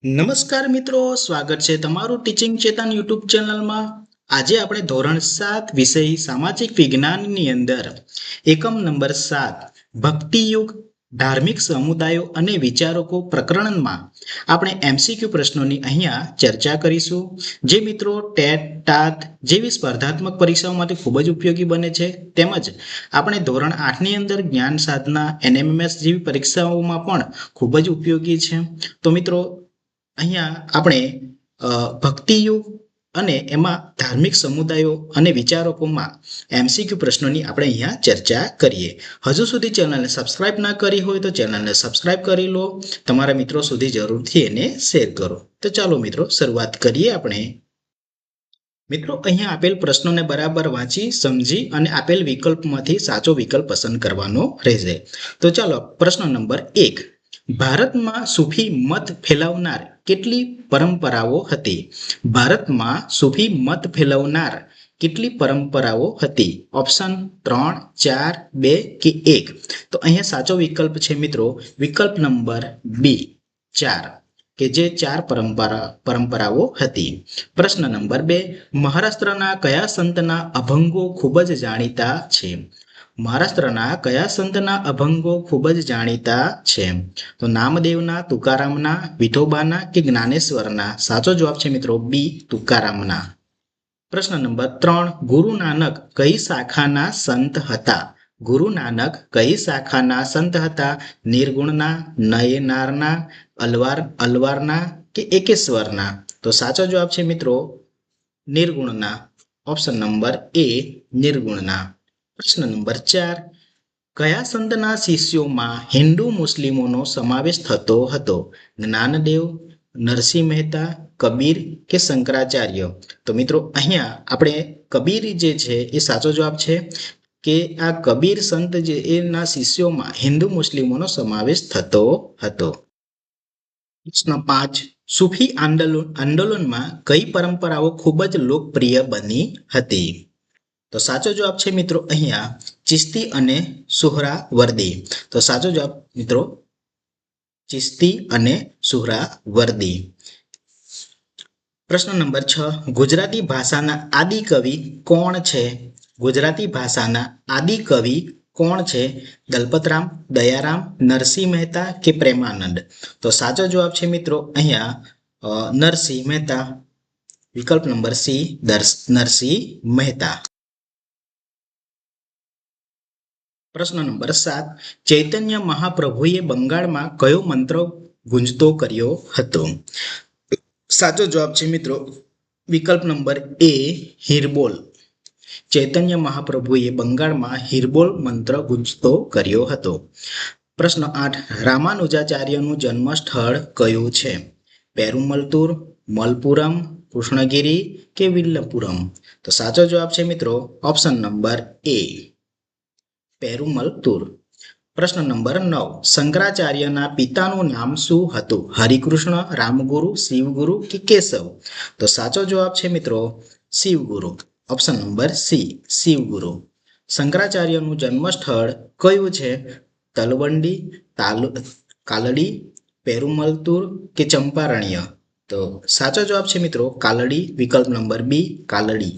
નમસ્કાર મિત્રો, સ્વાગત છે તમારું ટીચિંગ ચેતન યુટ્યુબ ચેનલમાં. આજે આપણે ધોરણ 7 વિષય સામાજિક વિજ્ઞાનની અંદર એકમ નંબર 7 ભક્તિયુગ ધાર્મિક સમુદાયો અને વિચારકો પ્રકરણમાં આપણે એમસીક્યુ પ્રશ્નોની અહીંયા ચર્ચા કરીશું, જે મિત્રો ટેટ ટાટ જેવી સ્પર્ધાત્મક પરીક્ષાઓ માટે ખૂબ જ ઉપયોગી બને છે. તેમજ આપણે ધોરણ 8ની અંદર જ્ઞાન સાધના એનએમએમએસ જેવી પરીક્ષાઓમાં પણ ખૂબ જ ઉપયોગી છે. તો મિત્રો અહીંયા આપણે ભક્તિયુગ અને એમાં ધાર્મિક સમુદાયો અને વિચારકોમાં એમસીક્યુ પ્રશ્નોની આપણે અહીંયા ચર્ચા કરીએ. હજુ સુધી ચેનલને સબસ્ક્રાઇબ ના કરી હોય તો ચેનલને સબસ્ક્રાઇબ કરી લો, તમારા મિત્રો સુધી જરૂરથી એને શેર કરો. તો ચાલો મિત્રો શરૂઆત કરીએ. આપણે મિત્રો અહીંયા આપેલ પ્રશ્નોને બરાબર વાંચી સમજી અને આપેલ વિકલ્પમાંથી સાચો વિકલ્પ પસંદ કરવાનો રહેશે. તો ચાલો પ્રશ્ન નંબર 1. ભારતમાં સૂફી મત ફેલાવનાર કેટલી પરંપરાઓ હતી? ભારતમાં સૂફી મત ફેલાવનાર કેટલી પરંપરાઓ હતી? ઓપ્શન 3, 4, 2 કે 1. તો અહીંયા સાચો વિકલ્પ છે મિત્રો વિકલ્પ નંબર બી 4, કે જે 4 પરંપરાઓ હતી. પ્રશ્ન નંબર 2. મહારાષ્ટ્રના કયા સંતના અભંગો ખૂબ જ જાણીતા છે? મહારાષ્ટ્રના કયા સંતના અભંગો ખૂબ જ જાણીતા છે? તો નામદેવના, તુકારામના, વિઠોબાના કે જ્ઞાનેશ્વરના? સાચો જવાબ છે મિત્રો બી, તુકારામના. પ્રશ્ન નંબર 3. ગુરુ નાનક કઈ શાખાના સંત હતા? ગુરુ નાનક કઈ શાખાના સંત હતા? નિર્ગુણના, નયનારના, અલવારના કે એકેશ્વરના? તો સાચો જવાબ છે મિત્રો નિર્ગુણના. ઓપ્શન નંબર એ, નિર્ગુણના. પ્રશ્ન નંબર 4. કયા સંતના શિષ્યોમાં હિન્દુ મુસ્લિમોનો સમાવેશ થતો હતો? જ્ઞાનદેવ, નરસિંહ મહેતા, કબીર કે શંકરાચાર્ય? તો મિત્રો અહીંયા આપણે કબીર જે છે એ સાચો જવાબ છે, કે આ કબીર સંત જે એના શિષ્યોમાં હિન્દુ મુસ્લિમોનો સમાવેશ થતો હતો. પ્રશ્ન 5. સૂફી આંદોલનમાં કઈ પરંપરાઓ ખૂબ જ લોકપ્રિય બની હતી? તો સાચો જવાબ છે મિત્રો અહીંયા ચિશ્તી અને સુહરાવર્દી. તો સાચો જવાબ મિત્રો ચિશ્તી અને સુહરાવર્દી. પ્રશ્ન નંબર 6. ગુજરાતી ભાષાના આદિ કવિ કોણ છે? ગુજરાતી ભાષાના આદિ કવિ કોણ છે? દલપતરામ, દયારામ, નરસિંહ મહેતા કે પ્રેમાનંદ? તો સાચો જવાબ છે મિત્રો અહીંયા નરસિંહ મહેતા. વિકલ્પ નંબર સી, નરસિંહ મહેતા. પ્રશ્ન નંબર 7. ચૈતન્ય મહાપ્રભુએ બંગાળમાં કયો મંત્ર ગુંજતો કર્યો હતો? સાચો જવાબ છે મિત્રો વિકલ્પ નંબર એ, હિરબોલ. ચૈતન્ય મહાપ્રભુએ બંગાળમાં હિરબોલ મંત્ર ગુંજતો કર્યો હતો. પ્રશ્ન 8. રામાનુજાચાર્યનું જન્મ સ્થળ કયું છે? પેરુમલતુર, મલપુરમ, કૃષ્ણગિરી કે વિલ્લપુરમ? તો સાચો જવાબ છે મિત્રો ઓપ્શન નંબર એ, પેરુમલતુર. પ્રશ્ન નંબર 9. શંકરાચાર્યના પિતાનું નામ શું હતું? હરિકૃષ્ણ, રામગુરુ, શિવગુરુ કે કેશવ? તો સાચો જવાબ છે મિત્રો Shivaguru. Option number C, Shivaguru. શંકરાચાર્યનું જન્મ સ્થળ કયું છે? તલવંડી, કાલડી, પેરુમલતુર કે ચંપારણ્ય? તો સાચો જવાબ છે મિત્રો કાલડી. વિકલ્પ નંબર બી, કાલડી.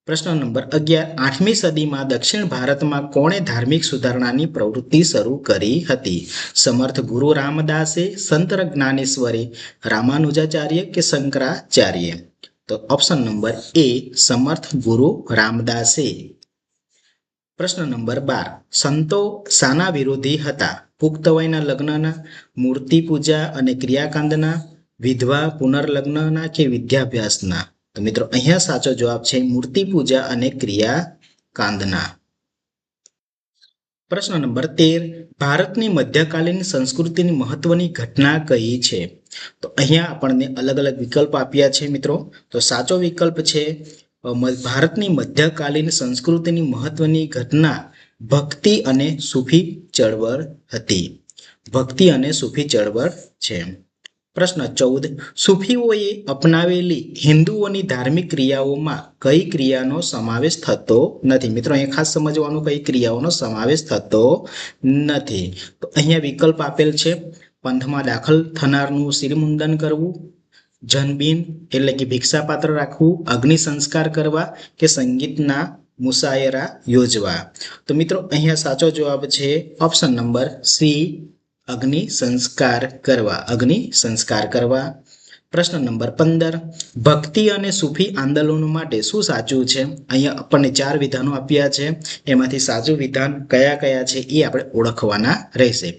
પ્રશ્ન નંબર 11. 8મી સદીમાં દક્ષિણ ભારતમાં કોણે ધાર્મિક સુધારણાની પ્રવૃત્તિ શરૂ કરી હતી? સમર્થ ગુરુ રામદાસે, સંત જ્ઞાનેશ્વરે, રામાનુજાચાર્ય કે શંકરાચાર્ય? તો ઓપ્શન નંબર એ, સમર્થ ગુરુ રામદાસે. પ્રશ્ન નંબર 12. સંતો શાના વિરોધી હતા? પુખ્ત વયના લગ્નના, મૂર્તિ પૂજા અને ક્રિયાકાંડના, વિધવા પુનર્લગ્નના કે વિદ્યાભ્યાસના? તો મિત્રો અહીંયા સાચો જવાબ છે મૂર્તિ પૂજા અને ક્રિયાકાંડના. પ્રશ્ન નંબર 13. ભારતની મધ્યકાલીન સંસ્કૃતિની મહત્વની ઘટના કઈ છે? તો અહીંયા આપણને અલગ અલગ વિકલ્પ આપ્યા છે મિત્રો. તો સાચો વિકલ્પ છે ભારતની મધ્યકાલીન સંસ્કૃતિની મહત્વની ઘટના ભક્તિ અને સૂફી ચળવળ હતી. ભક્તિ અને સૂફી ચળવળ છે. પ્રશ્ન 14. સૂફીઓએ અપનાવેલી હિન્દુઓની ધાર્મિક ક્રિયાઓમાં કઈ ક્રિયાનો સમાવેશ થતો નથી? મિત્રો અહીંયા ખાસ સમજવાનું કઈ ક્રિયાઓનો સમાવેશ થતો નથી. તો અહીંયા વિકલ્પ આપેલ છે પંથમાં દાખલ થનારનું શિરમુંડન કરવું, જનબીન એટલે કે ભિક્ષાપાત્ર રાખવું, અગ્નિ સંસ્કાર કરવા કે સંગીતના મુશાયરા યોજવા. તો મિત્રો અહીંયા સાચો જવાબ છે ઓપ્શન નંબર સી, અગ્નિ સંસ્કાર કરવા. અગ્નિ સંસ્કાર કરવા. પ્રશ્ન નંબર 15, ભક્તિ અને સૂફી આંદોલનો માટે શું સાચું છે? અહીંયા આપણને 4 વિધાનો આપ્યા છે, એમાંથી સાચું વિધાન કયા કયા છે એ આપણે ઓળખવાના રહેશે.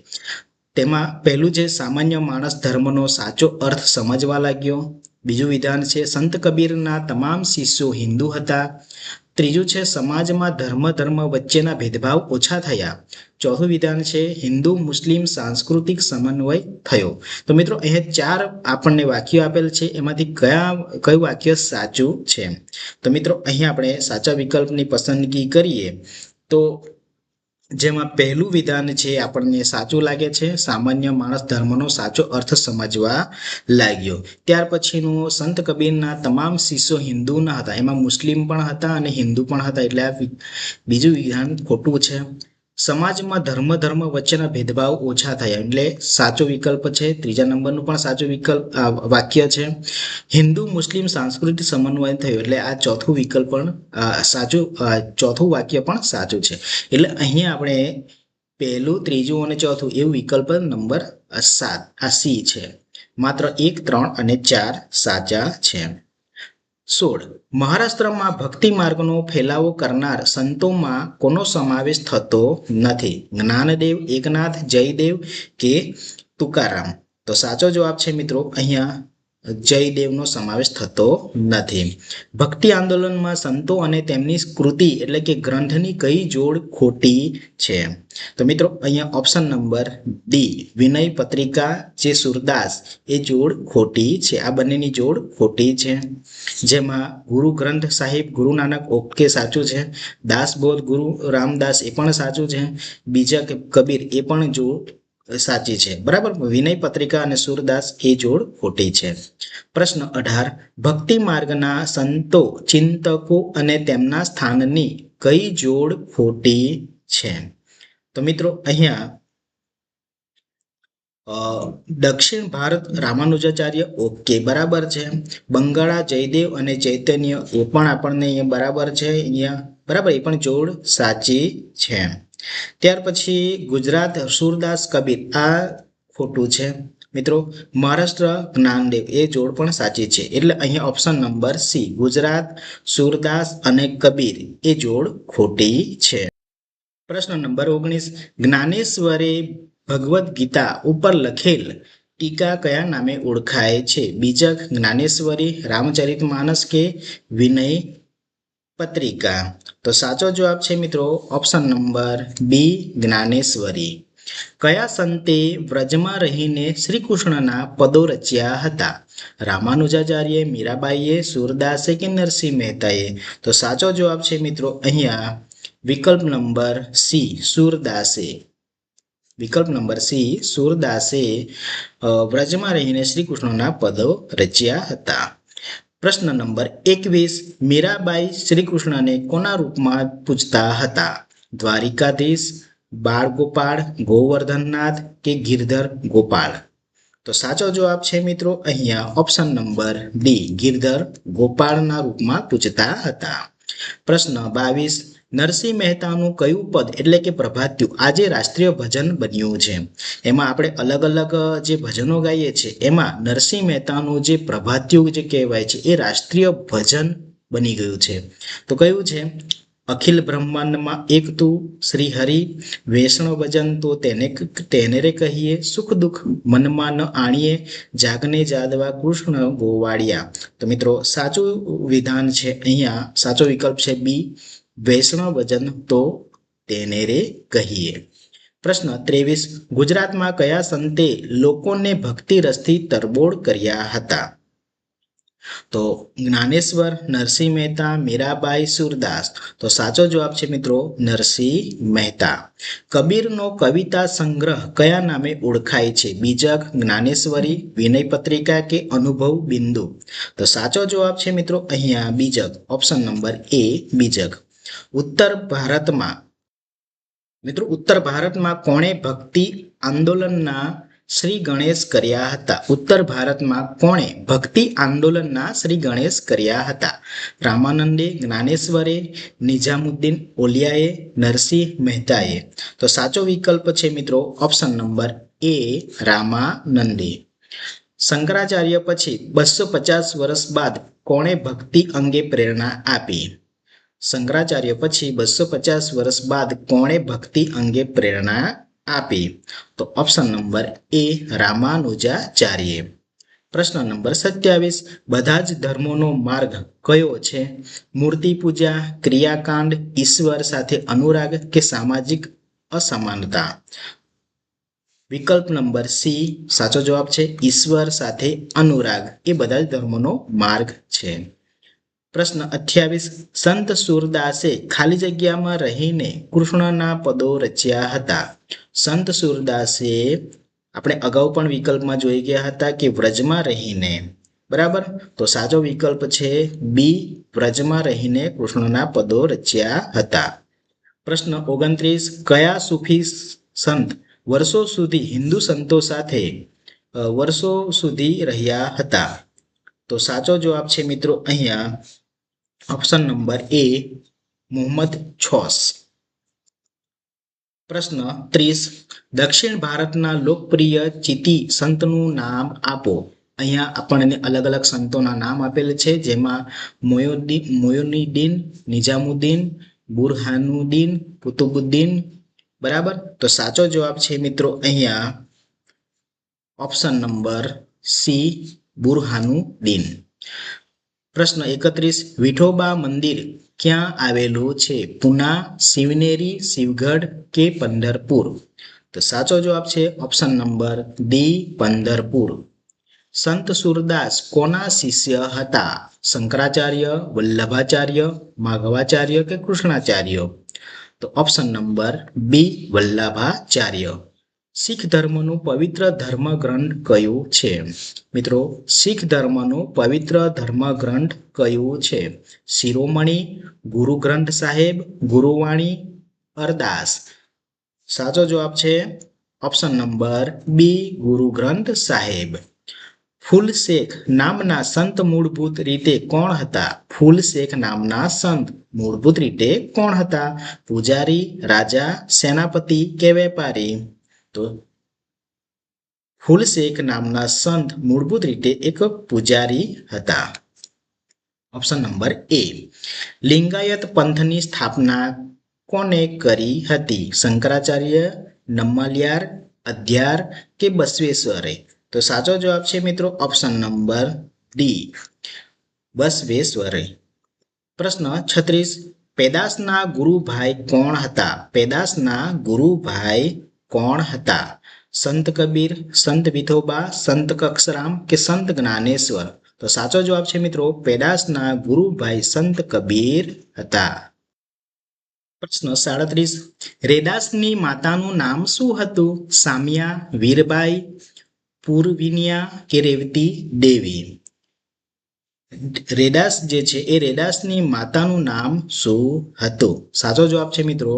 તેમાં પહેલું છે સામાન્ય માણસ ધર્મનો સાચો અર્થ સમજવા લાગ્યો. બીજું વિધાન છે સંત કબીરના તમામ શિષ્યો હિન્દુ હતા. ત્રીજું છે સમાજમાં ધર્મ વચ્ચેના ભેદભાવ ઓછા થયા. ચોથું વિધાન છે હિન્દુ મુસ્લિમ સાંસ્કૃતિક સમન્વય થયો. તો મિત્રો અહીંયા 4 આપણને વાક્યો આપેલ છે, એમાંથી કયું વાક્ય સાચું છે? તો મિત્રો અહીંયા આપણે સાચા વિકલ્પની પસંદગી કરીએ તો જેમાં પહેલું વિધાન છે આપણને સાચું લાગે છે, સામાન્ય માણસ ધર્મનો સાચો અર્થ સમજવા લાગ્યો. ત્યાર પછીનું સંત કબીરના તમામ શિષ્યો હિન્દુ ન હતા, એમાં મુસ્લિમ પણ હતા અને હિન્દુ પણ હતા, એટલે આ બીજું વિધાન ખોટું છે. સમાજમાં ધર્મ વચ્ચેના ભેદભાવ ઓછા થયા, એટલે સાચો વિકલ્પ છે. ત્રીજા નંબરનું પણ સાચું વિકલ્પ વાક્ય છે. હિન્દુ મુસ્લિમ સાંસ્કૃતિક સમન્વય થયો, એટલે આ ચોથું વિકલ્પ પણ સાચું, ચોથું વાક્ય પણ સાચું છે. એટલે અહીંયા આપણે પહેલું, ત્રીજું અને ચોથું એવું વિકલ્પ નંબર 7 આ સી છે. માત્ર 1, 3 અને 4 સાચા છે. 16, મહારાષ્ટ્રમાં ભક્તિ માર્ગનો ફેલાવો કરનાર સંતોમાં કોનો સમાવેશ થતો નથી? જ્ઞાનદેવ, એકનાથ, જયદેવ કે તુકારામ? તો સાચો જવાબ છે મિત્રો અહીંયા જયદેવનો સમાવેશ થતો નથી. ભક્તિ આંદોલનમાં સંતો અને તેમની કૃતિ એટલે કે ગ્રંથની કઈ જોડ ખોટી છે? તો મિત્રો અહીંયા ઓપ્શન નંબર ડી, વિનય પત્રિકા જે સુરદાસ એ જોડ ખોટી છે. આ બંનેની જોડ ખોટી છે. જેમાં ગુરુ ગ્રંથ સાહિબ ગુરુ નાનક ઓકે સાચું છે. દાસબોધ ગુરુ રામદાસ એ પણ સાચું છે. બીજા કબીર એ પણ જોડ સાચી છે. બરાબર. વિનય પત્રિકા અને સુરદાસ એ જોડ ખોટી છે. પ્રશ્ન 18, ભક્તિ માર્ગના સંતો ચિંતકો અને તેમના સ્થાનની કઈ જોડ ખોટી છે? તો મિત્રો અહીંયા દક્ષિણ ભારત રામાનુજાચાર્ય ઓકે બરાબર છે. બંગાળા જયદેવ અને ચૈતન્ય એ પણ આપણને અહીંયા બરાબર છે. અહીંયા બરાબર એ પણ જોડ સાચી છે. ત્યાર પછી ગુજરાત સુરદાસ કબીર આ ખોટું છે. મિત્રો મહારાષ્ટ્ર જ્ઞાનદેવ એ જોડ પણ સાચી છે. એટલે અહીંયા option number C, Gujarat Surdas અને કબીર એ જોડ ખોટી છે. પ્રશ્ન નંબર 19, જ્ઞાનેશ્વરે ભગવદ્ ગીતા ઉપર લખેલ ટીકા કયા નામે ઓળખાય છે? બીજક, જ્ઞાનેશ્વરી, રામચરિતમાનસ કે વિનય પત્રિકા? તો સાચો જવાબ છે મિત્રો ઓપ્શન નંબર બી, જ્ઞાનેશ્વરી. કયા સંતે વ્રજમાં રહીને શ્રી કૃષ્ણના પદો રચ્યા હતા? રામાનુજાચાર્ય, મીરાબાઈએ, સુરદાસે કે નરસિંહ મહેતાએ? તો સાચો જવાબ છે મિત્રો અહીંયા વિકલ્પ નંબર સી, સુરદાસે. વિકલ્પ નંબર સી, સુરદાસે વ્રજમાં રહીને શ્રી કૃષ્ણના પદો રચ્યા હતા. પ્રશ્ન નંબર 21, મીરાબાઈ શ્રી કૃષ્ણને કોના રૂપમાં પૂજતા હતા? દ્વારિકાધીશ, બાળ ગોપાળ, ગોવર્ધનનાથ કે ગિરધર ગોપાળ? તો સાચો જવાબ છે મિત્રો અહીંયા ઓપ્શન નંબર ડી, ગિરધર ગોપાળના રૂપમાં પૂજતા હતા. પ્રશ્ન 22, નરસિંહ મહેતાનું કયું પદ એટલે કે પ્રભાત્યું આજે રાષ્ટ્રીય ભજન બન્યું છે? એમાં આપણે અલગ અલગ જે ભજનો ગાઈએ છીએ એમાં નરસિંહ મહેતાનું જે પ્રભાત્યું જે કહેવાય છે એ રાષ્ટ્રીય ભજન બની ગયું છે. તો કયું છે? અખિલ બ્રહ્માંડમાં એક તું, શ્રી હરિ, વૈષ્ણવ ભજન તો તેને રે કહીએ, સુખ દુઃખ મનમાં ન આણીએ, જાગને જાદવા કૃષ્ણ ગોવાળિયા? તો મિત્રો સાચું વિધાન છે અહીંયા, સાચો વિકલ્પ છે બી, વૈષ્ણવ ભજન તો તેને રે કહીએ. પ્રશ્ન 23, ગુજરાતમાં કયા સંતે લોકોને ભક્તિ રસથી તરબોળ કર્યા હતા? તો જ્ઞાનેશ્વર, નરસિંહ મહેતા, મીરાબાઈ, સુરદાસ? તો સાચો જવાબ છે મિત્રો નરસિંહ મહેતા. કબીરનો કવિતા સંગ્રહ કયા નામે ઓળખાય છે? બીજક, જ્ઞાનેશ્વરી, વિનય પત્રિકા કે અનુભવ બિંદુ? તો સાચો જવાબ છે મિત્રો અહીંયા બીજક, ઓપ્શન નંબર એ, બીજક. ઉત્તર ભારતમાં કોણે ભક્તિ આંદોલનના શ્રી ગણેશ કર્યા હતા? ઉત્તર ભારતમાં કોણે ભક્તિ આંદોલનના શ્રી ગણેશ કર્યા હતા? રામાનંદે, જ્ઞાનેશ્વરે, નિજામુદ્દીન ઓલિયાએ, નરસિંહ મહેતાએ? તો સાચો વિકલ્પ છે મિત્રો ઓપ્શન નંબર એ, રામાનંદે. શંકરાચાર્ય પછી 250 વર્ષ બાદ કોણે ભક્તિ અંગે પ્રેરણા આપી? શંકરાચાર્ય પછી 250 વર્ષ બાદ કોણે ભક્તિ અંગે પ્રેરણા આપી? તો ઓપ્શન નંબર એ, રામાનુજાચાર્ય. પ્રશ્ન નંબર 27, બધા જ ધર્મોનો માર્ગ કયો છે? મૂર્તિ પૂજા, ક્રિયાકાંડ, ઈશ્વર સાથે અનુરાગ કે સામાજિક અસમાનતા? વિકલ્પ નંબર સી સાચો જવાબ છે. ઈશ્વર સાથે અનુરાગ એ બધા જ ધર્મોનો માર્ગ છે. પ્રશ્ન 28, સંત સુરદાસે ખાલી જગ્યામાં રહીને કૃષ્ણના પદો રચ્યા હતા? સંત સુરદાસે, આપણે અગાઉ પણ વિકલ્પમાં જોઈ ગયા હતા કે વ્રજમાં રહીને, બરાબર. તો સાચો વિકલ્પ છે બી, વ્રજમાં રહીને કૃષ્ણના પદો રચ્યા હતા. પ્રશ્ન 29, કયા સૂફી સંત વર્ષો સુધી હિન્દુ સંતો સાથે વર્ષો સુધી રહ્યા હતા? તો સાચો જવાબ છે મિત્રો અહીંયા ઓપ્શન નંબર એ, મુહમ્મદ છોસ. પ્રશ્ન 30, દક્ષિણ ભારતના લોકપ્રિય ચિતી સંતનું નામ આપો. અહીંયા આપણને અલગ અલગ સંતોના નામ આપેલ છે, જેમાં મોયુનીદ્દીન, નિજામુદ્દીન, બુરહાનુદ્દીન, કુતુબુદ્દીન, બરાબર. તો સાચો જવાબ છે મિત્રો અહીંયા ઓપ્શન નંબર સી, બુરહાનુદ્દીન. પ્રશ્ન 31, વિઠોબા મંદિર ક્યાં આવેલું છે? પુના, શિવનેરી, શિવગઢ કે પંઢરપુર? તો સાચો જવાબ છે ઓપ્શન નંબર ડી, પંઢરપુર. સંત સુરદાસ કોના શિષ્ય હતા? શંકરાચાર્ય, વલ્લભાચાર્ય, માધવાચાર્ય કે કૃષ્ણાચાર્ય? તો ઓપ્શન નંબર બી, વલ્લભાચાર્ય. શીખ ધર્મનું પવિત્ર ધર્મગ્રંથ કયું છે? મિત્રો, શીખ ધર્મનું પવિત્ર ધર્મગ્રંથ કયું છે? શિરોમણી, ગુરુ ગ્રંથ સાહેબ, ગુરુવાણી, અરદાસ? સાચો જવાબ છે ઓપ્શન નંબર બી, ગુરુ ગ્રંથ સાહેબ. ફૂલશેખ નામના સંત મૂળભૂત રીતે કોણ હતા? ફૂલશેખ નામના સંત મૂળભૂત રીતે કોણ હતા? પૂજારી, રાજા, સેનાપતિ કે વેપારી? તો ફૂલશેખ નામના સંત મૂળભૂત રીતે એક પૂજારી હતા. ઓપ્શન નંબર એ. લિંગાયત પંથની સ્થાપના કોને કરી હતી? શંકરાચાર્ય, નમ્માલ્યાર, અધ્યાર કે બસવેશ્વરે? તો સાચો જવાબ છે મિત્રો ઓપ્શન નંબર ડી, બસવેશ્વરે. પ્રશ્ન 36, પેદાશના ગુરુભાઈ કોણ હતા? પેદાશના ગુરુભાઈ કોણ હતા? સંત કબીર, સંત વિઠોબા, સંત કક્ષરામ કે સંત જ્ઞાનેશ્વર? તો સાચો જવાબ છે મિત્રો પેદાશના ગુરુભાઈ સંત કબીર હતા. પ્રશ્ન 37, રેદાસની માતાનું નામ શું હતું? સામિયા, વીરબાઈ, પૂર્વિનિયા કે રેવતી દેવી? રેદાસ જે છે એ રેદાસની માતાનું નામ શું હતું? સાચો જવાબ છે મિત્રો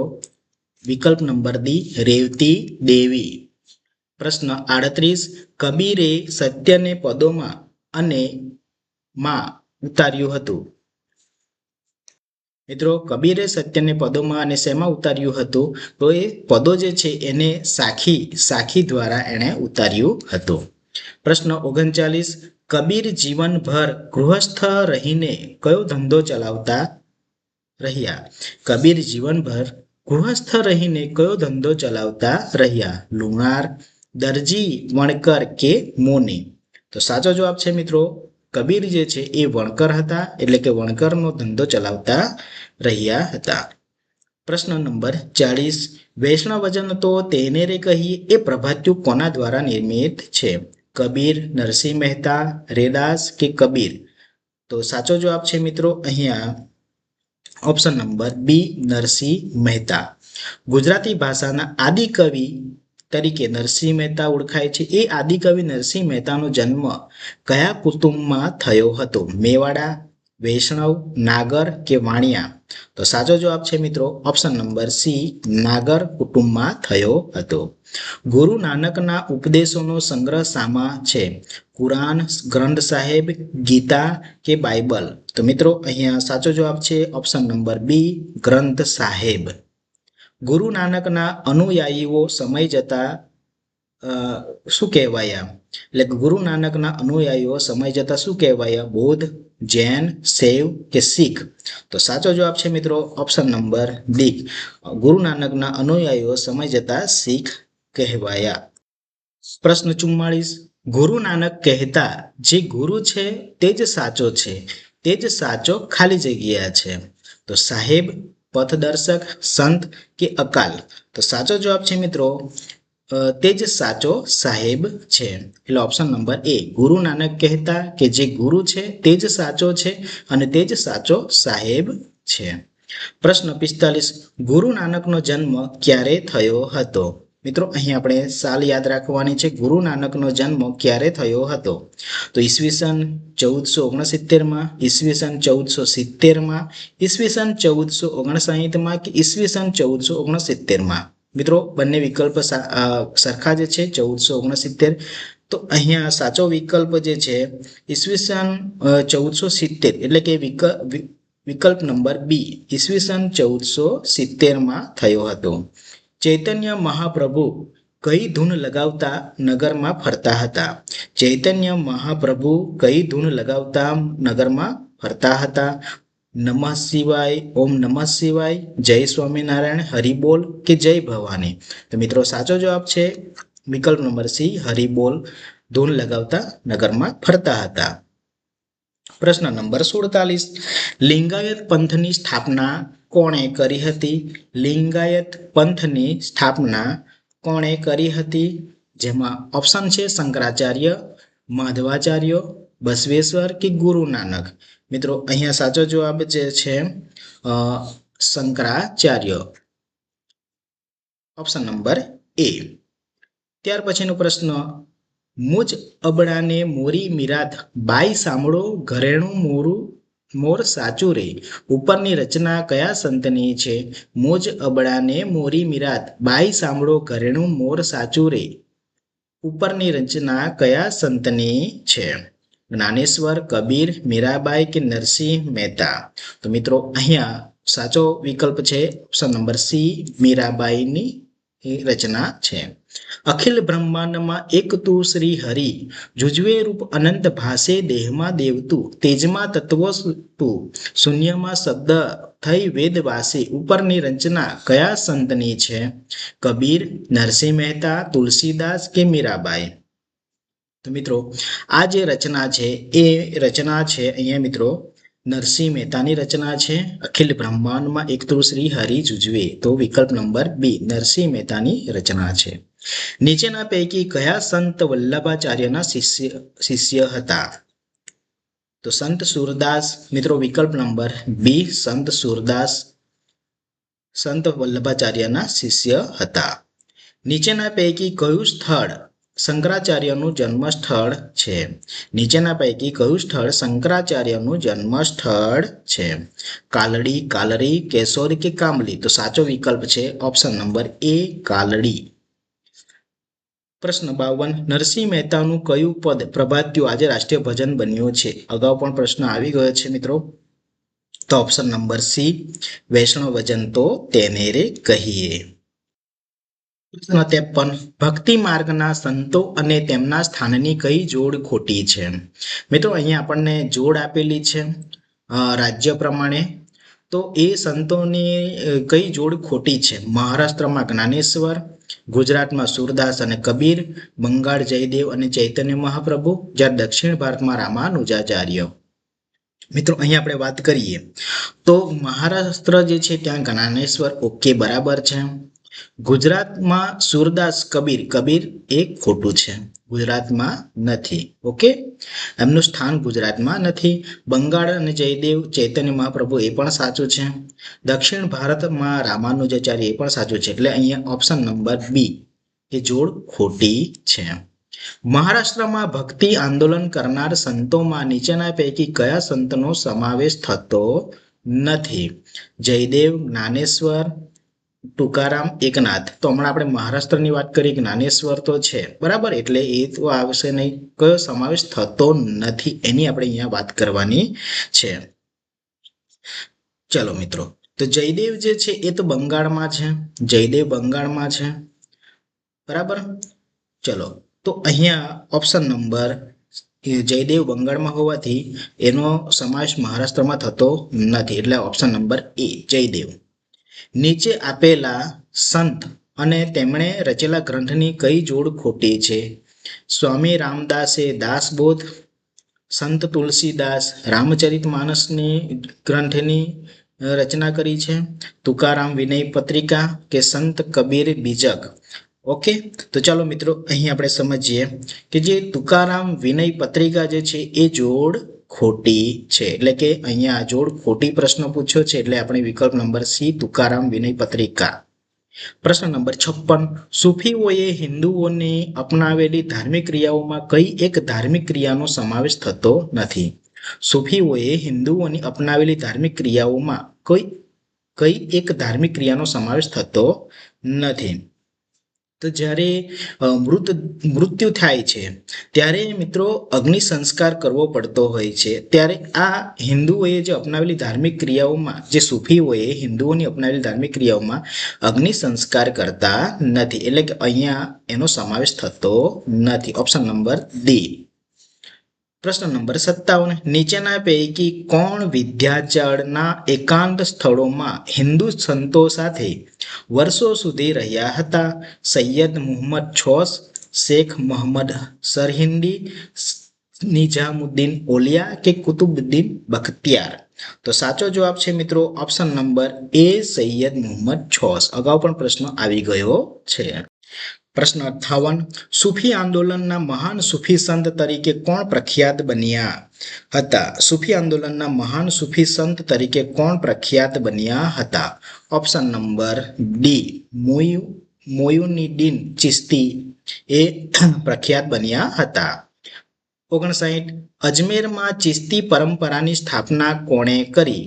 વિકલ્પ નંબર ડી, રેવતી દેવી. પ્રશ્ન 38, કબીરે સત્યને પદોમાં અને માં ઉતાર્યું હતું? મિત્રો, કબીરે સત્યને પદોમાં અને શેમાં ઉતાર્યું હતું? તો એ પદો જે છે એને સાખી દ્વારા એણે ઉતાર્યું હતું. પ્રશ્ન 39, કબીર જીવનભર ગૃહસ્થ રહીને કયો ધંધો ચલાવતા રહ્યા? કબીર જીવનભર ગૃહસ્થ રહીને કયો ધંધો ચલાવતા રહ્યા? લુણાર, દરજી, વણકર કે મોની? તો સાચો જવાબ છે મિત્રો કબીર જે છે એ વણકર હતા, એટલે કે વણકરનો ધંધો ચલાવતા રહ્યા હતા. પ્રશ્ન નંબર 40, વૈષ્ણવજન તો તેને રે કહીએ એ પ્રભાત્યું કોના દ્વારા નિર્મિત છે? કબીર, નરસિંહ મહેતા, રેદાસ કે કબીર? તો સાચો જવાબ છે મિત્રો અહીંયા option number B, Narsinh Mehta. Gujarati ભાષાના આદિકવિ તરીકે નરસિંહ મહેતા ઓળખાય છે. એ આદિકવિ નરસિંહ મહેતાનો જન્મ કયા કુટુંબમાં થયો હતો? મેવાડા, વૈષ્ણવ, નાગર કે વાણિયા? તો સાચો જવાબ છે મિત્રો ઓપ્શન નંબર સી, નાગર કુટુંબમાં થયો હતો. ગુરુ નાનકના ઉપદેશોનો સંગ્રહ શામાં છે? કુરાન, ગ્રંથ સાહેબ, ગીતા કે બાઇબલ? તો મિત્રો અહીંયા સાચો જવાબ છે ઓપ્શન નંબર બી, ગ્રંથ સાહેબ. ગુરુ નાનકના અનુયાયીઓ સમય જતા શું કહેવાયા? એટલે ગુરુ નાનકના અનુયાયીઓ સમય જતા શું કહેવાયા? બૌદ્ધ, જૈન, શૈવ કે શીખ? તો સાચો જવાબ છે મિત્રો ઓપ્શન નંબર ડી, ગુરુ નાનકના અનુયાયીઓ સમય જતા શીખ કહેવાયા. પ્રશ્ન 44, ગુરુ નાનક કહેતા જે ગુરુ છે તે જ સાચો છે, તે જ સાચો ખાલી જગ્યા છે? તો સાહેબ, પથદર્શક, સંત કે અકાલ? તો સાચો જવાબ છે મિત્રો તે જ સાચો સાહેબ છે. એટલે ઓપ્શન નંબર એ, ગુરુ નાનક કહેતા કે જે ગુરુ છે તે જ સાચો છે અને તે જ સાચો સાહેબ છે. પ્રશ્ન 45, ગુરુ નાનકનો જન્મ ક્યારે થયો હતો? મિત્રો અહીં આપણે સાલ યાદ રાખવાની છે. ગુરુ નાનકનો જન્મ ક્યારે થયો હતો? તો ઈસવીસન 1469માં, ઈસવીસન 1470માં, ઈસવીસન 1459માં કે ઈસવીસન 1469માં? મિત્રો બંને વિકલ્પ સરખા જ છે, 1469. તો અહીંયા સાચો વિકલ્પ જે છે ઈસવીસન 1470, એટલે કે વિકલ્પ નંબર બી, ઈસવીસન 1470માં થયો હતો. ચૈતન્ય મહાપ્રભુ કઈ ધૂન લગાવતા નગરમાં ફરતા હતા? ચૈતન્ય મહાપ્રભુ કઈ ધૂન લગાવતા નગરમાં ફરતા હતા? નમઃ શિવાય, ઓમ નમઃ શિવાય, જય સ્વામિનારાયણ, હરિબોલ કે જય ભવાની? તો મિત્રો સાચો જવાબ છે વિકલ્પ નંબર સી, હરિબોલ ધૂન લગાવતા નગરમાં ફરતા હતા. પ્રશ્ન નંબર 47, લિંગાયત પંથની સ્થાપના કોણે કરી હતી? લિંગાયત પંથની સ્થાપના કોણે કરી હતી? જેમાં ઓપ્શન છે શંકરાચાર્ય, માધવાચાર્ય, બસવેશ્વર કે ગુરુ નાનક? મિત્રો અહીંયા સાચો જવાબ જે છે શંકરાચાર્ય, ઓપ્શન નંબર એ. ત્યાર પછીનો પ્રશ્ન, મુજ અબડાને મોરી મિરાત બાઈ સાંભળો ઘરેણું મોર સાચું રે ઉપરની રચના કયા સંતની છે? મુજ અબડાને મોરી મિરાત બાઈ સાંભળો ઘરેણું મોર સાચું રે ઉપરની રચના કયા સંતની છે? જ્ઞાનેશ્વર, કબીર, મીરાબાઈ કે નરસિંહ મહેતા? તો મિત્રો અહીંયા સાચો વિકલ્પ છે ઓપ્શન નંબર સી, મીરાબાઈની રચના છે. અખિલ બ્રહ્માંડમાં એક તું શ્રી હરિ જુજવે રૂપ અનંત ભાસે દેહમાં દેવતું તેજમાં તત્વ તું શૂન્યમાં શબ્દ થઈ વેદ વાસે ઉપરની રચના કયા સંતની છે? કબીર, નરસિંહ મહેતા, તુલસીદાસ કે મીરાબાઈ? તો મિત્રો આ જે રચના છે એ રચના છે અહીંયા મિત્રો નરસિંહ મહેતાની રચના છે. અખિલ બ્રહ્માંડમાં એક તું શ્રી હરિ જુજવે, તો વિકલ્પ નંબર બી, નરસિંહ મહેતાની રચના છે. નીચેના પૈકી કયા સંત વલ્લભાચાર્યના શિષ્ય હતા? તો સંત સુરદાસ. મિત્રો વિકલ્પ નંબર બી, સંત સુરદાસ સંત વલ્લભાચાર્યના શિષ્ય હતા. નીચેના પૈકી કયું સ્થળ શંકરાચાર્યનું જન્મસ્થળ છે? નીચેના પૈકી કયું સ્થળ શંકરાચાર્યનું જન્મસ્થળ છે? કાલડી, કાલરી, કેશોરી કે કામલી? તો સાચો વિકલ્પ છે ઓપ્શન નંબર એ, કાલડી. પ્રશ્ન 52, નરસિંહ મહેતાનું કયું પદ પ્રભાત્યું આજે રાષ્ટ્રીય ભજન બન્યું છે? અગાઉ પણ પ્રશ્ન આવી ગયો છે મિત્રો. તો option number C, Vaishnav Jan તો તેને રે કહીએ. પ્રશ્ન 53, ભક્તિ માર્ગના સંતો અને તેમના સ્થાનની કઈ જોડ ખોટી છે? મિત્રો અહીંયા આપણને જોડ આપેલી છે રાજ્ય પ્રમાણે. તો એ સંતોની કઈ જોડ ખોટી છે? મહારાષ્ટ્રમાં જ્ઞાનેશ્વર, ગુજરાતમાં સુરદાસ અને કબીર, બંગાળ જયદેવ અને ચૈતન્ય મહાપ્રભુ, જ્યારે દક્ષિણ ભારતમાં રામાનુજાચાર્ય? મિત્રો અહીં આપણે વાત કરીએ તો મહારાષ્ટ્ર જે છે ત્યાં જ્ઞાનેશ્વર ઓકે બરાબર છે. ગુજરાતમાં સુરદાસ, કબીર એક ખોટું છે, ગુજરાતમાં નથી. ઓકે, એમનું સ્થાન ગુજરાતમાં નથી. બંગાળ અને જયદેવ ચૈતન્ય મહાપ્રભુ એ પણ સાચું છે. દક્ષિણ ભારતમાં રામાનુજાચાર્ય એ પણ સાચું છે. એટલે અહીંયા ઓપ્શન નંબર બી એ જોડ ખોટી છે. મહારાષ્ટ્રમાં ભક્તિ આંદોલન કરનાર સંતોમાં નીચેના પૈકી કયા સંતનો સમાવેશ થતો નથી? જયદેવ, જ્ઞાનેશ્વર, તુકારામ, એકનાથ. તો હમણાં આપણે મહારાષ્ટ્રની વાત કરી, જ્ઞાનેશ્વર તો છે બરાબર, એટલે એ તો આવશે નહીં. કયો સમાવેશ થતો નથી એની આપણે અહીંયા વાત કરવાની છે. ચલો મિત્રો, તો જયદેવ જે છે એ તો બંગાળમાં છે, જયદેવ બંગાળમાં છે બરાબર. ચલો, તો અહીંયા ઓપ્શન નંબર જયદેવ બંગાળમાં હોવાથી એનો સમાવેશ મહારાષ્ટ્રમાં થતો નથી, એટલે ઓપ્શન નંબર એ જયદેવ. નીચે આપેલા સંત અને તેમણે રચેલા ગ્રંથની કઈ જોડ ખોટી છે? સ્વામી રામદાસે દાસબોધ, સંત તુલસીદાસ રામચરિતમાનસની ગ્રંથની રચના કરી છે, તુકારામ વિનય પત્રિકા કે સંત કબીર બીજક. ઓકે, તો ચાલો મિત્રો અહીં આપણે સમજીએ કે જે તુકારામ વિનય પત્રિકા જે છે એ જોડ ખોટી છે, એટલે કે અહીંયા જોડ ખોટી પ્રશ્ન પૂછ્યો છે, એટલે આપણે વિકલ્પ નંબર સી તુકારામ વિનય પત્રિકા. પ્રશ્ન નંબર 56, સૂફીઓએ હિન્દુઓને અપનાવેલી ધાર્મિક ક્રિયાઓમાં કઈ એક ધાર્મિક ક્રિયાનો સમાવેશ થતો નથી? સૂફીઓએ હિન્દુઓની અપનાવેલી ધાર્મિક ક્રિયાઓમાં કઈ એક ધાર્મિક ક્રિયાનો સમાવેશ થતો નથી? તો જ્યારે મૃત્યુ થાય છે ત્યારે મિત્રો અગ્નિ સંસ્કાર કરવો પડતો હોય છે, ત્યારે આ હિન્દુઓએ જે અપનાવેલી ધાર્મિક ક્રિયાઓમાં, જે સૂફીઓએ હિન્દુઓની અપનાવેલી ધાર્મિક ક્રિયાઓમાં અગ્નિ સંસ્કાર કરતા નથી, એટલે કે અહીંયા એનો સમાવેશ થતો નથી. Option number D. પ્રશ્ન નંબર 57, નીચેના પૈકી કોણ વિંધ્યાચળના એકાંત સ્થળોમાં હિન્દુ સંતો સાથે વર્ષો સુધી રહ્યા હતા? સૈયદ મુહમ્મદ છોસ, શેખ મોહમ્મદ સરહિંદી, નિઝામુદ્દીન ઓલિયા કે કુતુબુદ્દીન બખ્તિયાર. તો સાચો જવાબ છે મિત્રો ઓપ્શન નંબર એ સૈયદ મુહમ્મદ છોસ. અગાઉ પણ પ્રશ્ન આવી ગયો છે. પ્રશ્ન 58, સૂફી આંદોલનના મહાન સૂફી સંત તરીકે કોણ પ્રખ્યાત બન્યા હતા? સૂફી આંદોલનના મહાન સૂફી સંત તરીકે કોણ પ્રખ્યાત બન્યા હતા? ઓપ્શન નંબર ડી મોયુનીદ્દીન ચિશ્તી એ પ્રખ્યાત બન્યા હતા. 59, અજમેરમાં ચિશ્તી પરંપરાની સ્થાપના કોણે કરી?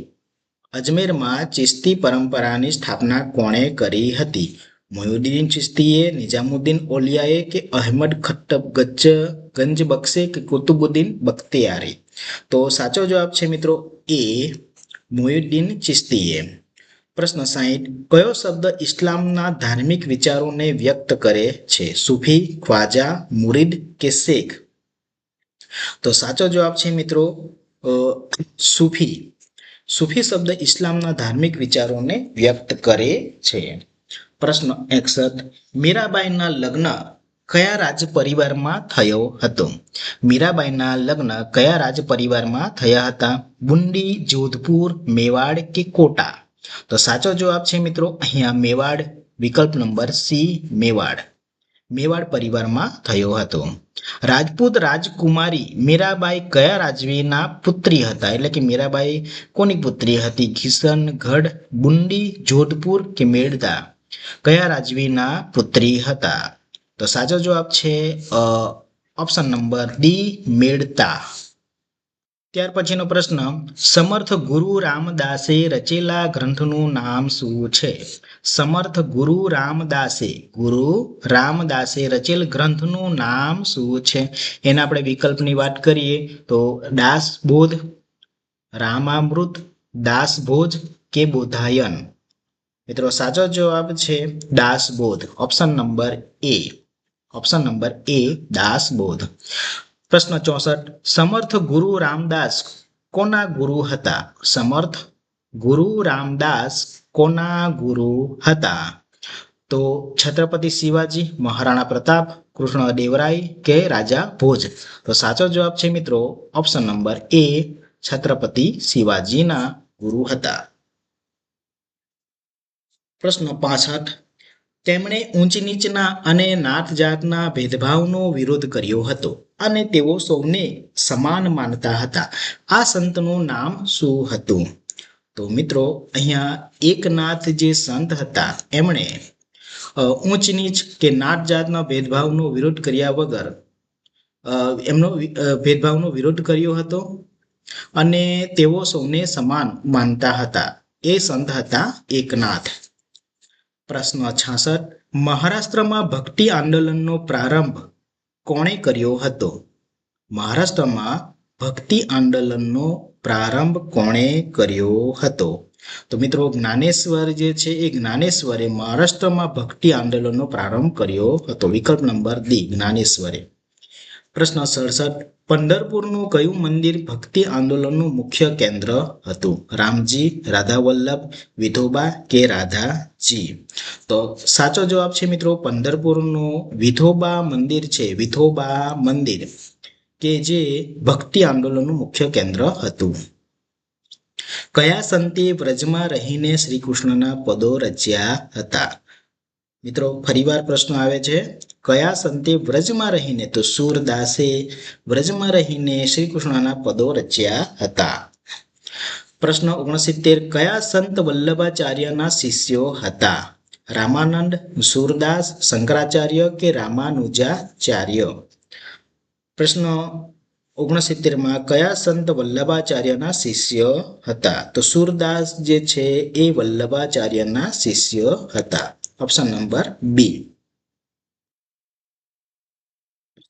અજમેરમાં ચિશ્તી પરંપરાની સ્થાપના કોણે કરી હતી? મોયુદ્દીન ચિશ્તીએ, નિઝામુદ્દીન ઓલિયાએ કે અહેમદ ખટ્ટબ ગંજ બક્ષે કે કુતુબુદ્દીન બખ્તિયારી. તો સાચો જવાબ છે મિત્રો એ મોયુદ્દીન ચિશ્તીએ. પ્રશ્ન 60, કયો શબ્દ ઇસ્લામના ધાર્મિક વિચારોને વ્યક્ત કરે છે? સૂફી, ખ્વાજા, મુરીદ કે શેખ? તો સાચો જવાબ છે મિત્રો સૂફી. સૂફી શબ્દ ઇસ્લામના ધાર્મિક વિચારોને વ્યક્ત કરે છે. પ્રશ્ન 61, મીરાબાઈના લગ્ન કયા રાજ પરિવારમાં થયો હતો? મીરાબાઈના લગ્ન કયા રાજ પરિવારમાં થયા હતા? બુંદી, જોધપુર, મેવાડ કે કોટા? તો સાચો જવાબ છે મિત્રો અહીંયા મેવાડ, વિકલ્પ નંબર સી મેવાડ. મેવાડ પરિવારમાં થયો હતો. રાજપૂત રાજકુમારી મીરાબાઈ કયા રાજવીના પુત્રી હતા? એટલે કે મીરાબાઈ કોની પુત્રી હતી? કિશનગઢ, બુંદી, જોધપુર કે મેળદા? કયા રાજવીના પુત્રી હતા? તો સાચો જવાબ છે ઓપ્શન નંબર ડી મેળતા. ત્યાર પછીનો પ્રશ્ન, સમર્થ ગુરુ રામદાસે રચેલા ગ્રંથનું નામ શું છે? સમર્થ ગુરુ રામદાસે રચેલ ગ્રંથનું નામ શું છે? એના આપણે વિકલ્પની વાત કરીએ તો દાસબોધ, રામામૃત, દાસભોજ કે બોધાયન? મિત્રો સાચો જવાબ છે દાસબોધ. ઓપ્શન નંબર એ દાસબોધ. પ્રશ્ન 64, સમર્થ ગુરુ રામદાસ કોના ગુરુ હતા? સમર્થ ગુરુ રામદાસ કોના ગુરુ હતા? તો છત્રપતિ શિવાજી, મહારાણા પ્રતાપ, કૃષ્ણદેવરાય કે રાજા ભોજ? તો સાચો જવાબ છે મિત્રો ઓપ્શન નંબર એ છત્રપતિ શિવાજીના ગુરુ હતા. પ્રશ્ન 65, તેમણે ઊંચ નીચના અને નાત જાતના ભેદભાવનો વિરોધ કર્યો હતો અને તેઓ સૌને સમાન માનતા હતા. આ સંતનું નામ શું હતું? તો મિત્રો અહીંયા એકનાથ જે સંત હતા એમણે ઊંચ નીચ કે નાત જાતના ભેદભાવનો વિરોધ કર્યા વગર એમનો ભેદભાવનો વિરોધ કર્યો હતો અને તેઓ સૌને સમાન માનતા હતા. એ સંત હતા એકનાથ. પ્રશ્ન 66. મહારાષ્ટ્રમાં ભક્તિ આંદોલનનો પ્રારંભ કોણે કર્યો હતો? મહારાષ્ટ્રમાં ભક્તિ આંદોલનનો પ્રારંભ કોણે કર્યો હતો? તો મિત્રો જ્ઞાનેશ્વર જે છે એ જ્ઞાનેશ્વરે મહારાષ્ટ્રમાં ભક્તિ આંદોલનનો પ્રારંભ કર્યો હતો. વિકલ્પ નંબર ડી જ્ઞાનેશ્વરે. પ્રશ્ન 67. પંઢરપુરનું કયું મંદિર ભક્તિ આંદોલનનું મુખ્ય કેન્દ્ર હતું? રામજી, રાધા વલ્લભ, વિઠોબા કે રાધાજી? તો સાચો જવાબ છે મિત્રો પંઢરપુરનું વિઠોબા મંદિર છે. વિઠોબા મંદિર કે જે ભક્તિ આંદોલનનું મુખ્ય કેન્દ્ર હતું. કયા સંતે વ્રજમાં રહીને શ્રી કૃષ્ણના પદો રચ્યા હતા? મિત્રો ફરીવાર પ્રશ્ન આવે છે, કયા સંતે વ્રજમાં રહીને? તો સૂરદાસે વ્રજમાં રહીને શ્રી કૃષ્ણના પદો રચ્યા હતા. પ્રશ્ન 69. કયા સંત વલ્લભાચાર્યના શિષ્યો હતા? રામાનંદ, સૂરદાસ, શંકરાચાર્ય કે રામાનુજાચાર્ય? પ્રશ્ન 69 કયા સંત વલ્લભાચાર્યના શિષ્ય હતા? તો સૂરદાસ જે છે એ વલ્લભાચાર્યના શિષ્ય હતા. Option number B.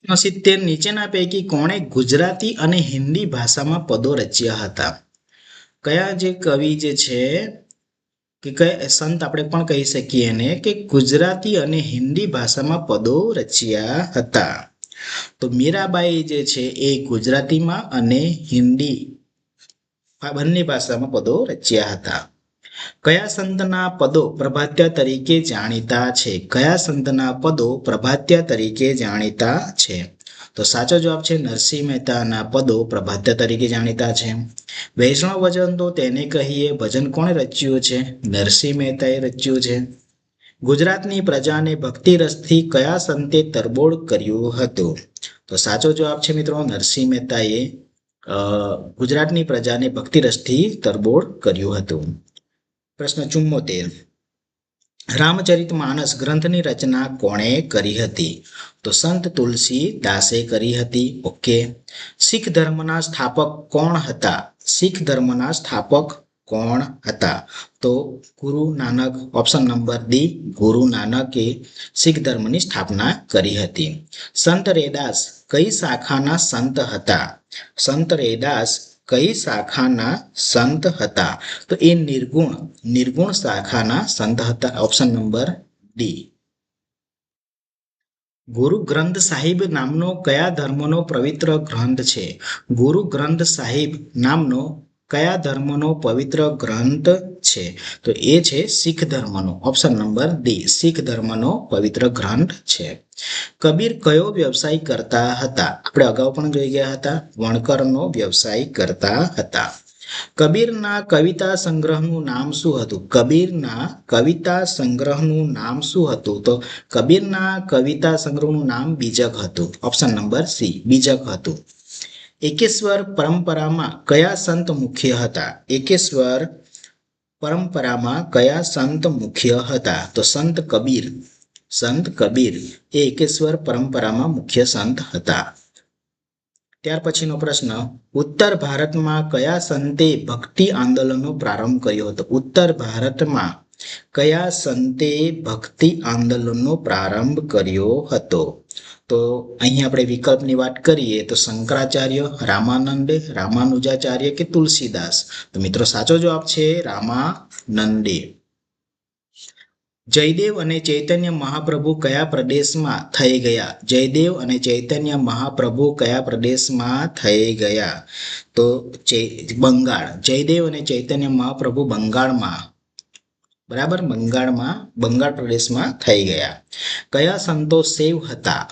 પ્રશ્ન 70. નીચેના પૈકી કોણે ગુજરાતી અને હિન્દી ભાષામાં પદો રચ્યા હતા? કયા જે કવિ જે છે કે કયા સંત આપણે પણ કહી શકીએ એને કે ગુજરાતી અને હિન્દી ભાષામાં પદો રચ્યા હતા? તો મીરાબાઈ જે છે એ ગુજરાતીમાં અને હિન્દી બંને ભાષામાં પદો રચ્યા હતા. કયા સંતના પદો પ્રભાત્ય તરીકે જાણીતા છે? કયા સંતના પદો પ્રભાત્ય તરીકે જાણીતા છે? તો સાચો જવાબ છે નરસિંહ મહેતાના પદો પ્રભાત્ય તરીકે જાણીતા છે. વૈષ્ણવ વજન તો તેને કહીએ ભજન કોણે રચ્યું છે? નરસિંહ મહેતાએ રચ્યું છે. ગુજરાતની પ્રજાને ભક્તિ રસથી કયા સંતે તરબોળ કર્યું હતું? તો સાચો જવાબ છે મિત્રો નરસિંહ મહેતાએ ગુજરાતની પ્રજાને ભક્તિ રસથી તરબોળ કર્યું હતું. પ્રશ્ન 74. રામચરિતમાનસ ગ્રંથની રચના કોણે કરી હતી? તો સંત તુલસીદાસે કરી હતી. ઓકે. શીખ ધર્મના સ્થાપક કોણ હતા? શીખ ધર્મના સ્થાપક કોણ હતા? તો Guru Nanak. Option number D ગુરુ નાનકે શીખ ધર્મની સ્થાપના કરી હતી. સંત રૈદાસ કઈ શાખાના સંત હતા? સંત રૈદાસ કઈ શાખાના સંત હતા? તો એ નિર્ગુણ શાખાના સંત હતા. Option number D. ગુરુ ગ્રંથ સાહિબ નામનો કયા ધર્મનો પવિત્ર ગ્રંથ છે? ગુરુ ગ્રંથ સાહિબ નામનો કયા ધર્મનો પવિત્ર ગ્રંથ છે? તો એ છે શીખ ધર્મનો. ઓપ્શન નંબર ડી શીખ ધર્મનો પવિત્ર ગ્રંથ છે. કબીર કયો વ્યવસાય કરતા હતા? આપણે અગાઉ પણ જોઈ ગયા હતા. વણકરનો વ્યવસાય કરતા હતા. કબીરના કવિતા સંગ્રહનું નામ શું હતું? કબીરના કવિતા સંગ્રહનું નામ શું હતું? તો કબીરના કવિતા સંગ્રહનું નામ બીજક હતું. ઓપ્શન નંબર સી બીજક હતું. એકેશ્વર પરંપરામાં કયા સંત મુખ્ય હતા? એકેશ્વર પરંપરામાં કયા સંત મુખ્ય હતા? તો સંત કબીર. સંત કબીર એ એકેશ્વર પરંપરામાં મુખ્ય સંત હતા. ત્યાર પછીનો પ્રશ્ન, ઉત્તર ભારતમાં કયા સંતે ભક્તિ આંદોલનનો પ્રારંભ કર્યો હતો? ઉત્તર ભારતમાં કયા સંતે ભક્તિ આંદોલનનો પ્રારંભ કર્યો હતો? તો અહીં આપણે વિકલ્પની વાત કરીએ તો શંકરાચાર્ય, રામાનંદ, રામાનુજાચાર્ય કે તુલસીદાસ? તો મિત્રો સાચો જવાબ છે રામાનંદે. જયદેવ અને ચૈતન્ય મહાપ્રભુ કયા પ્રદેશમાં થઈ ગયા? જયદેવ અને ચૈતન્ય મહાપ્રભુ કયા પ્રદેશમાં થઈ ગયા? તો બંગાળ. જયદેવ અને ચૈતન્ય મહાપ્રભુ બંગાળમાં, બરાબર, બંગાળ પ્રદેશમાં થઈ ગયા. કયા સંતો શૈવ હતા?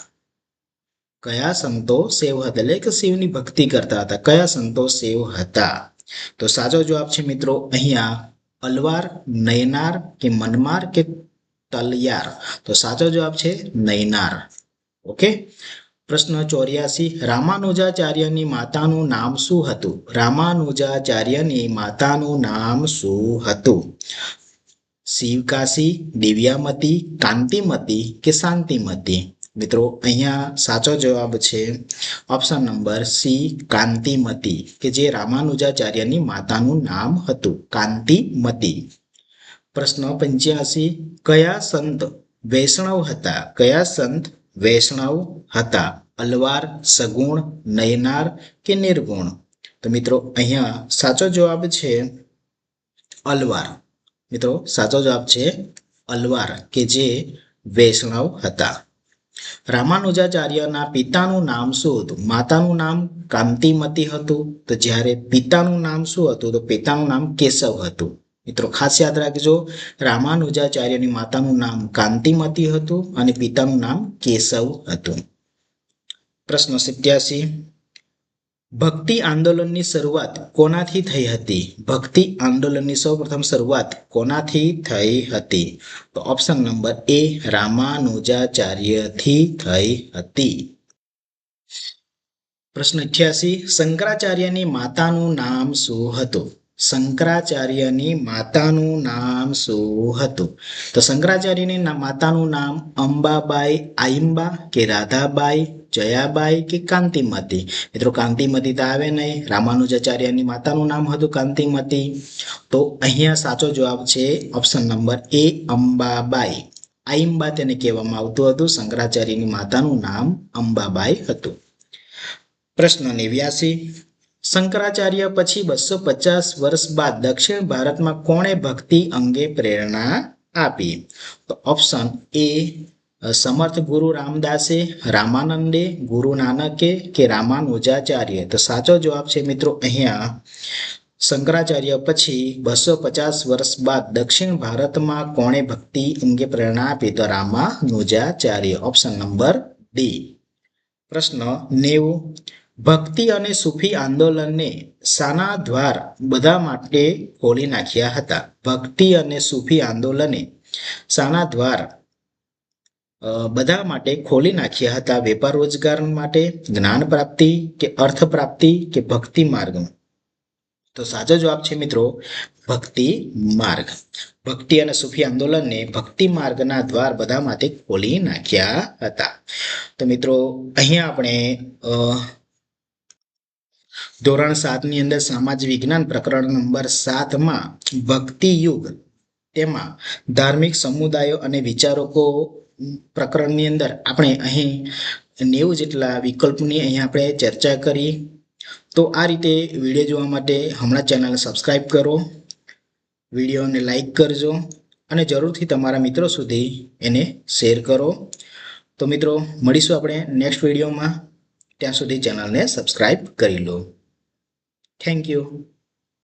કયા સંતો શૈવ હતા એટલે કે શિવની ભક્તિ કરતા હતા? કયા સંતો શૈવ હતા? તો સાચો જવાબ છે મિત્રો અહીંયા અલવાર, નયનાર કે મનમાર કે તલયાર? તો સાચો જવાબ છે નયનાર. ઓકે. પ્રશ્ન 84. રામાનુજાચાર્યની માતાનું નામ શું હતું? રામાનુજાચાર્યની માતાનું નામ શું હતું? શિવકાશી, દિવ્યામતી, કાંતિમતી કે શાંતિમતી? મિત્રો અહીંયા સાચો જવાબ છે ઓપ્શન નંબર સી કાંતિમતી, કે જે રામાનુજાચાર્યની માતાનું નામ હતું, કાંતિમતી. પ્રશ્ન 85, કયા સંત વૈષ્ણવ હતા? કયા સંત વૈષ્ણવ હતા? અલવાર, સગુણ, નયનાર કે નિર્ગુણ? તો મિત્રો અહીંયા સાચો જવાબ છે અલવાર. મિત્રો સાચો જવાબ છે અલવાર, કે જે વૈષ્ણવ હતા. રામાનુજાચાર્યના પિતાનું નામ શું હતું? માતાનું નામ કાંતિમતી હતું, તો જ્યારે પિતાનું નામ શું હતું? તો પિતાનું નામ કેશવ હતું. મિત્રો ખાસ યાદ રાખજો, રામાનુજાચાર્યની માતાનું નામ કાંતિમતી હતું અને પિતાનું નામ કેશવ હતું. પ્રશ્ન 87, ભક્તિ આંદોલનની શરૂઆત કોનાથી થઈ હતી? ભક્તિ આંદોલનની સૌપ્રથમ શરૂઆત કોનાથી થઈ હતી? તો ઓપ્શન નંબર એ રામાનુજાચાર્યથી થઈ હતી. પ્રશ્ન 88, શંકરાચાર્યની માતાનું નામ શું હતું? શંકરાચાર્યની માતાનું નામ શું હતું? તો શંકરાચાર્યની માતાનું નામ અંબાબાઈ આઈંબા કે રાધાબાઈ, જયાબાઈ કે કાંતિમતી? મિત્રો કાંતિમતી તો આવે નહીં, રામાનુજાચાર્યની માતાનું નામ હતું કાંતિમતી. તો અહીંયા સાચો જવાબ છે ઓપ્શન નંબર એ અંબાબાઈ. આઈંબા તેને કહેવામાં આવતું હતું. શંકરાચાર્યની માતાનું નામ અંબાબાઈ હતું. પ્રશ્ન 89, શંકરાચાર્ય પછી 250 વર્ષ બાદ દક્ષિણ ભારતમાં કોણે ભક્તિ અંગે પ્રેરણા આપી? તો ઓપ્શન એ સમર્થ ગુરુ રામદાસે, રામાનંદે, ગુરુ નાનકે કે રામાનુજાચાર્ય? તો સાચો જવાબ છે મિત્રો અહીંયા શંકરાચાર્ય પછી 250 વર્ષ બાદ દક્ષિણ ભારતમાં કોણે ભક્તિ અંગે પ્રેરણા આપી? તો રામાનુજાચાર્ય. Option number D. પ્રશ્ન 90, ભક્તિ અને સૂફી આંદોલનને શાના દ્વાર બધા માટે ખોલી નાખ્યા હતા? ભક્તિ અને સૂફી આંદોલને શાના દ્વાર બધા માટે ખોલી નાખ્યા હતા? વેપાર રોજગાર માટે, જ્ઞાન પ્રાપ્તિ કે અર્થ પ્રાપ્તિ કે ભક્તિ માર્ગ? તો સાચો જવાબ છે મિત્રો ભક્તિ માર્ગ. ભક્તિ અને સૂફી આંદોલનને ભક્તિ માર્ગના દ્વાર બધા માટે ખોલી નાખ્યા હતા. તો મિત્રો અહીંયા આપણે ધોરણ 7 ની અંદર સામાજિક વિજ્ઞાન પ્રકરણ નંબર 7માં ભક્તિ યુગ, તેમાં ધાર્મિક સમુદાયો અને વિચારકો પ્રકરણની અંદર આપણે અહીં 90 જેટલા વિકલ્પની અહીંયા આપણે ચર્ચા કરી. તો આ રીતે વિડીયો જોવા માટે હમણાં ચેનલને સબસ્ક્રાઈબ કરો, વિડીયોને લાઈક કરજો અને જરૂરથી તમારા મિત્રો સુધી એને શેર કરો. તો મિત્રો મળીશું આપણે નેક્સ્ટ વિડીયોમાં. ત્યાં સુધી ચેનલને સબસ્ક્રાઈબ કરી લો. Thank you.